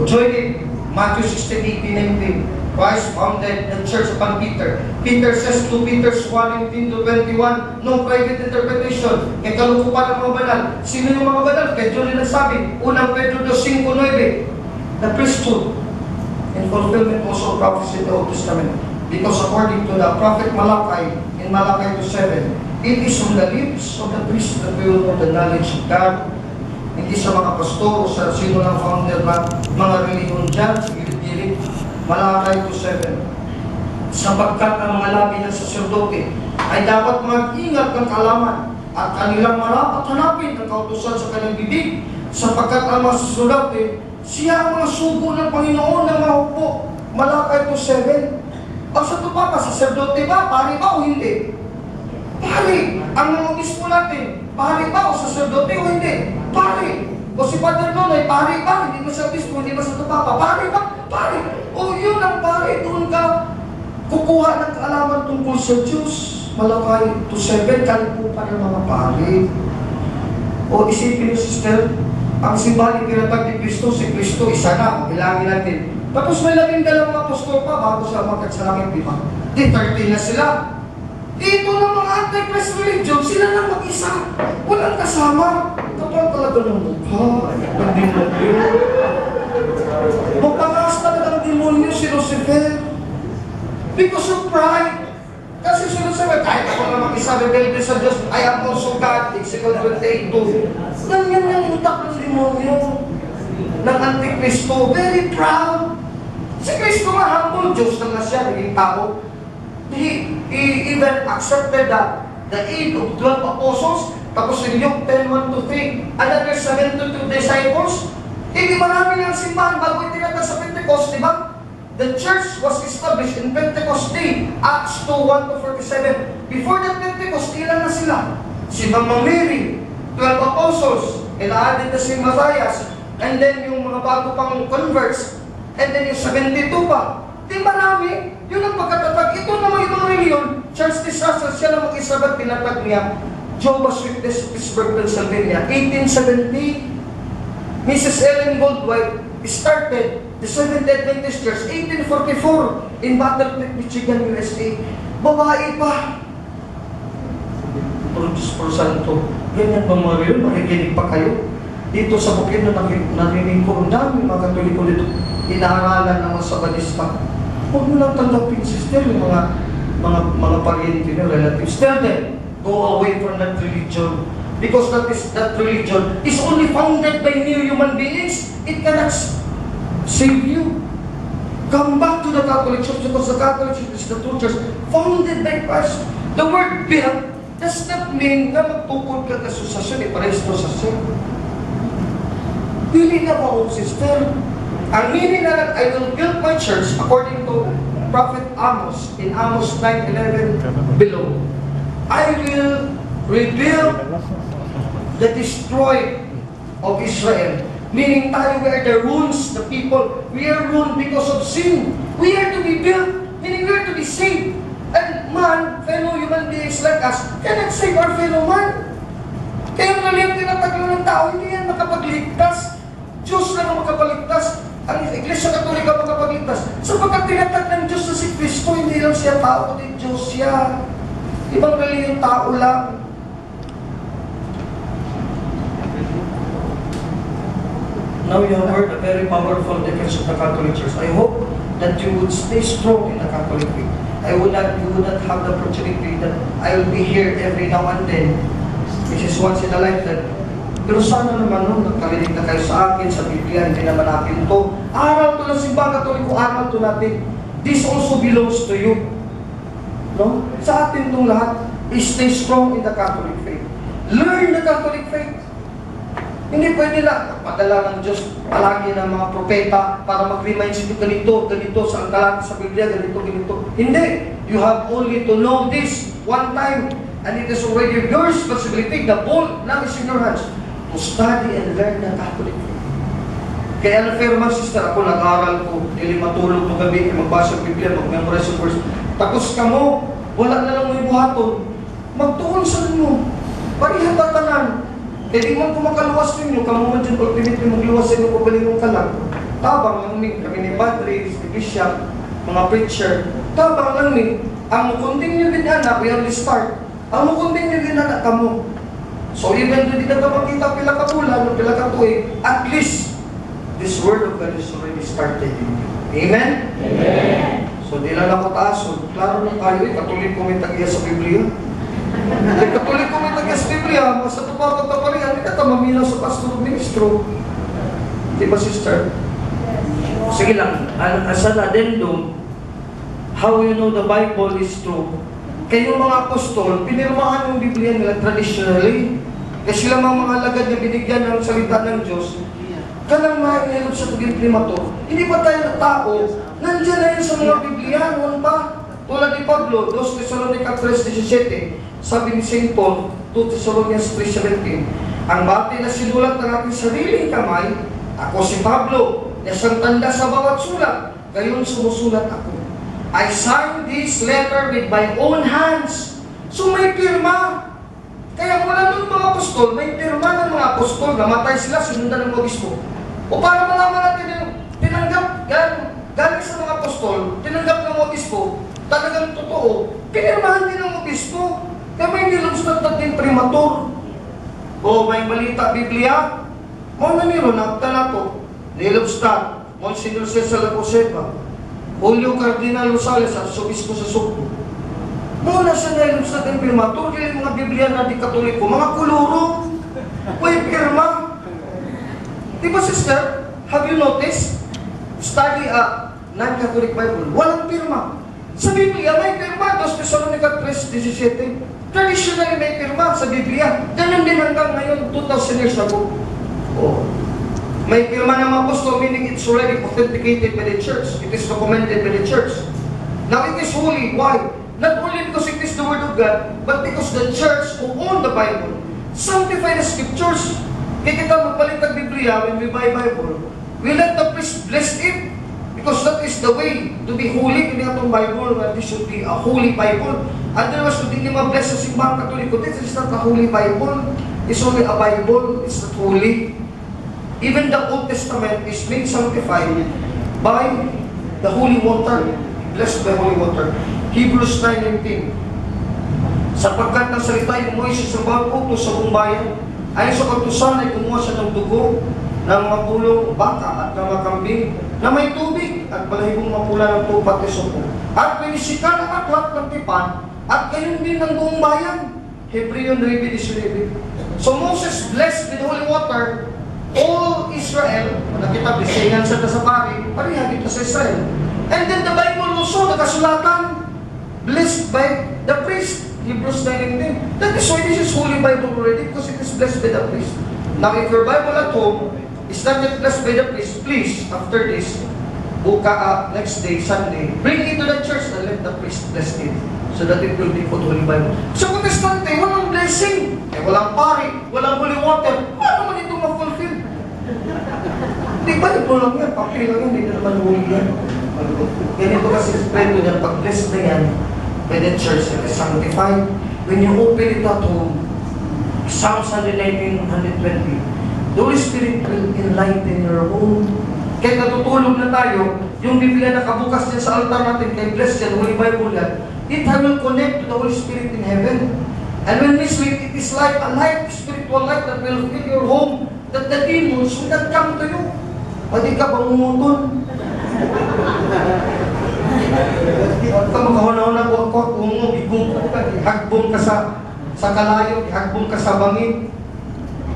join it, Matthew 16:18-19. Christ founded the church upon Peter. Peter says to Peter 1:18-21, no private interpretation. Kaya kalukupan ng mga banal. Sino yung mga banal? Pedro rin nagsabi. Unang Pedro 2:5, the priesthood in fulfillment also of prophecy in the Old Testament. Because according to the prophet Malachi, in Malachi 2:7, it is from the lips of the priest that we will know the knowledge of God. Hindi sa mga pastor o sa sino lang founder na mga religion dyan, gilid-gilid. Malachi 2:7. Sapagkat ang mga labi ng saserdote ay dapat mag-ingat ng kaalaman at kanilang marapat hanapin ang kautusan sa kanilang bibig, sapagkat ang mga saserdote, siya ang mga sugo ng Panginoon na mahupo. Malachi 2:7. Ang sa tupa pa, saserdote ba? Pari ba o hindi? Pari. Ang mga obispo natin, pari ba o saserdote o hindi? Pari. O si Father Nonoy, pari ba? Hindi mo sa obispo, hindi mo sa tupa pa. Pari ba? Pari. O yun ang pari. Doon ka kukuha ng kaalaman tungkol sa Diyos. Malachi 2:7, kalipupan ng mga pari. O isipin niyo, sister, ang simbahan tinatag ni Kristo, si Kristo, isa na, ilangin natin. Tapos may 12 apostol pa bago siya umakyat sa langit, di ba? Di 13 na sila. Dito ng mga anti-Christ religion, sila lang mag-isa. Walang kasama. Kapag talaga ng mukha, ang demonyo. Mapangas talaga ng demonyo si Lucifer. Because of pride. Kasi sinusabi, kahit ako na mag-isa, rebelde sa Diyos, I am also God, Exodus 28:2. Ganyan yung utak ng demonyo. Ng anti-Kristo, very proud. Si Kristo nga, humble Diyos na siya, naging tao. He even accepted the aid of 12 apostles, tapos in Luke 10:1-3, another 72 disciples. Hindi marami ng simbahan bago itinatag sa Pentecost, di ba? The church was established in Pentecost Day, Acts 2:1-47. Before the Pentecost, ilan na sila? Si Mama Mary, 12 apostles, and added na si Matthias, and then yung mga bago pang converts, and then yung 72 pa. Di marami. Yun ang pagkatatag. Ito naman ibang reliyon, Charles de Sasser, siya na mag-isa ba't tinatag niya? Jehovah's Witness, Pittsburgh, Pennsylvania, 1870. Mrs. Ellen Goldwhite started the Seventh Adventist Church, 1844, in Battle Creek, Michigan, USA. Babae pa. Por santo. Ganyan ba mga reliyon? Makikinig pa kayo? Dito sa bukid na narinig ko, ang dami mga Katoliko dito, inaaralan ng mga Sabadista. Huwag mo lang tanggapin, sister, yung mga pariente nyo, relatives. Tell them, go away from that religion. Because that religion is only founded by mere human beings. It cannot save you. Come back to the Catholic Church because the Catholic Church is the true church founded by Christ. The word built does not mean na magtukod ka kasusasyon, iparestosasyon. Dili na po, sister. Ang meaning na I will build my church according to Prophet Amos in Amos 9:11 below. I will rebuild the destroyed of Israel. Meaning tayo, we are the ruins, the people. We are ruined because of sin. We are to be built, meaning we are to be saved. And man, fellow human beings like us, cannot save our fellow man. Kaya ang naliyang tinataglo ng tao, hindi yan makapagligtas. Diyos lang ang makapaligtas. Ang Iglesia Katolika makapagligtas. Sapagkat tinatag ng Diyos na si Kristo, hindi lang siya tao, kundi Diyos siya. Ibang reliyong tao lang. Now you have heard a very powerful defense of the Catholic Church. I hope that you would stay strong in the Catholic faith. You would not have the opportunity that I will be here every now and then, which is once in a lifetime. Pero sana naman nung nagkarinig na kayo sa akin, sa Biblia, hindi naman natin to. Aral to ng simbahan Katoliko, aral to natin. This also belongs to you. No? Sa atin itong lahat, stay strong in the Catholic faith. Learn the Catholic faith. Hindi pwede lang, padala ng Diyos palagi ng mga propeta para mag-remind sila ganito, sa angkalan, sa Biblia, ganito. Hindi. You have only to know this one time. and it is already your responsibility. The ball now is in your hands to study and learn the Catholic faith. Kaya unfair man, sister, ako nag-aral ko, dili matulog mo gabi, magbasa ng Biblia, mag-memorize yung verse. Tapos ka mo, wala na lang mo ibuhaton. Magtuon sa inyo. Parihan tatanan. Kaya di man kumakaluwas ninyo, kamo man dyan ultimately magluwas sa inyo, pabalingong ka lang. Tabang lang ni, kami ni Padre, ni Bishop, mga preacher, tabang lang ni, ang continue din anak, we only start. Ang continue din anak kamo. So even though di na ka makita pila ka bulan, pila ka tuig, at least, this word of God is already started in you. Amen? Amen. So di lang ako taason. Klaro na kayo, katuloy ko may tagiya sa Biblia. Katuloy ko may tagiya sa Biblia, basta ito pa pagtapalihan, hindi ka mamilaw sa pastor o ministro. Di ba, sister? Sige lang, as an addendum, how you know the Bible is true? Kayong mga apostol, pinirmahan yung Biblia nila traditionally. Kasi sila mga alagad na binigyan ng salita ng Diyos, kanang mahihilap sa tuging primator. Hindi pa tayo na tao, nandiyan na yun sa mga Biblia, noon pa. Tulad ni Pablo, 2 Thessalonica 3:17, sabi ni St. Paul, 2 Thessalonians 3:17, ang bati na sinulat ng aking sariling kamay, ako si Pablo, na siyang tanda sa bawat sulat, gayon sumusulat ako. I signed this letter with my own hands. So may pirma. Kaya mula nung mga apostol, may pirma ng mga apostol, namatay sila, sinundan ng obispo. O para malaman natin yung tinanggap, galing sa mga apostol, tinanggap ng obispo, talagang totoo, pinirmahan din ng obispo. Kaya may nilubstad natin primator. O may balita Biblia, mo na nilo, nakta na to, nilubstad, Monsignor Cesar Lacoseba, Julio Cardinal Rosales, Arsobispo sa Sugbo. Muna sa nilubstad ng primator, kaya yung mga Biblia na di Katoliko, mga kuluro, may pirma. Diba, sister? Have you noticed? Study a non-Catholic Bible. Walang pirma. Sa Biblia, may pirma. 2 Thessalonica 3:17. Traditionally, may pirma sa Biblia. Ganun din hanggang ngayon, 2,000 years ago. Oh. May pirma ng mga apostol, meaning it's already authenticated by the church. It is recommended by the church. Now, it is holy. Why? Not only because it is the Word of God, but because the church who own the Bible sanctify the Scriptures. Kaya kita magpalit ng Biblia when we buy Bible. We let the priest bless it because that is the way to be holy. Kaya itong Bible, that this should be a holy Bible. Otherwise, kung hindi ma-bless sa simbahang Katoliko, this is not a holy Bible. It's only a Bible. It's not holy. Even the Old Testament is made sanctified by the holy water. Blessed by holy water. Hebrews 9:19. Sapagkat ng salita yung Moises sa bawat utos sa buong bayan, ayon sa kautusan ay kumuha siya ng dugo ng mga pulong baka at ng mga kambing na may tubig at balahibong mapula ng tupat ni Sopo. At pinisikan ang aklat ng tipan at gayon din ng buong bayan. Hebreo 9:19. So Moses blessed with holy water all Israel. Nakita, blessingan sa pari, parihan dito sa Israel. And then the Bible also, nakasulatan, blessed by the priest. Hebrews 9:19. That is why this is Holy Bible already, because it is blessed by the priest. Now, if your Bible at home is not yet blessed by the priest, please, after this, next day, Sunday, bring it to the church and let the priest bless it, so that it will be called Holy Bible. Sa Protestante, walang blessing. Walang pari, walang holy water. Paano man itong ma-fulfill? Di ba, ito lang yan, papel lang yan, hindi na naman holy yan. Ganito kasi spread ko yan, pag-bless na yan, by the church, it is sanctified. When you open it at home, Psalms 119, 120, the Holy Spirit will enlighten your home. Kaya natutulog na tayo, yung Biblia nakabukas niya sa altar natin, kay bless yan, Holy Bible yan, it will connect to the Holy Spirit in heaven. And when we sleep, it is like a light, spiritual light that will fill your home, that the demons will not come to you. Pwede ka bang umutol? Ito makahuna-huna ko ako, umugigong ka, ihagbong ka sa kalayo, ihagbong ka sa bangin.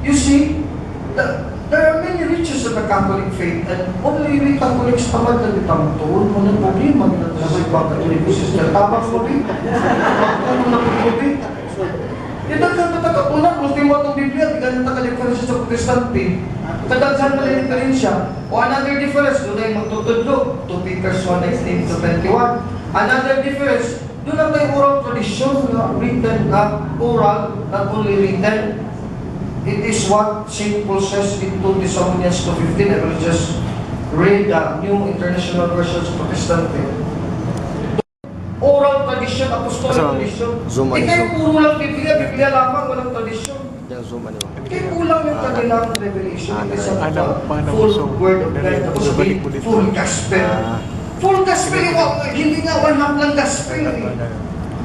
You see, there are many riches of the Catholic faith, and only we Catholics tamad na itang tuon mo ng problema. May ibang Catholic sister, tabang mo rin. Ano na po rin? Kadaghan na taga-una, kung di mo itong Biblia, di ganun taga-diferensya sa Protestante. Kadaghan na rin diferensya. O another difference, doon ay magtutudlo. 2 Peter 1:19-21. Another difference, Doon lang tayo oral tradition, written, oral, not only written. It is what St. Paul says in 2 Thessalonians 2:15. I will just read the New International Version of Protestant. Oral tradition, apostolic tradition. Zoom Kayo puro lang Biblia lamang, walang tradition. Yang zoom ano? Kaya kulang yung kanilang revelation. It is Paano full word of God. Tapos sabihin, full gospel. Full gospel, hindi nga one half ng gospel.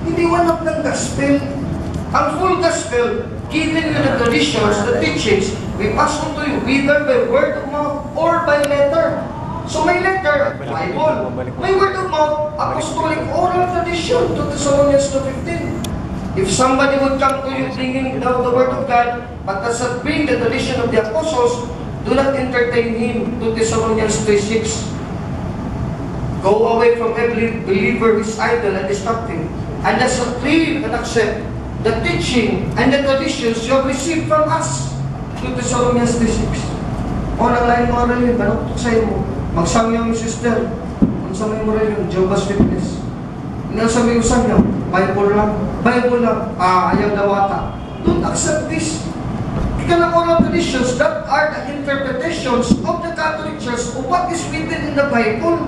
Hindi one half ng gospel. Ang full gospel, given you the traditions, the teachings, we pass on to you, either by word of mouth or by letter. So may letter, Bible. May word of mouth, apostolic oral tradition, 2 Thessalonians 2:15. If somebody would come to you bringing down the word of God, but does not bring the tradition of the apostles, do not entertain him, 2 Thessalonians 3:6. Go away from every believer who is idle and destructive, and let's cleave and accept the teaching and the traditions you have received from us. 2 Thessalonians 3:6. O nanglain mo rin yun, panuktok sa'yo mo. Magsangyaw yung sister. Magsangyaw mo rin yun, Jehovah's Witness. Hindi sabi yung sangyaw, Bible lang. Bible lang. Ayaw dawata. Don't accept this. Ika ng oral traditions that are the interpretations of the Catholic Church of what is written in the Bible.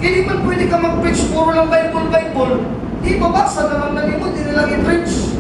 Hindi man pwede ka mag-preach, puro lang Bible. Di babasa na lang nalimod, hindi lang i-preach.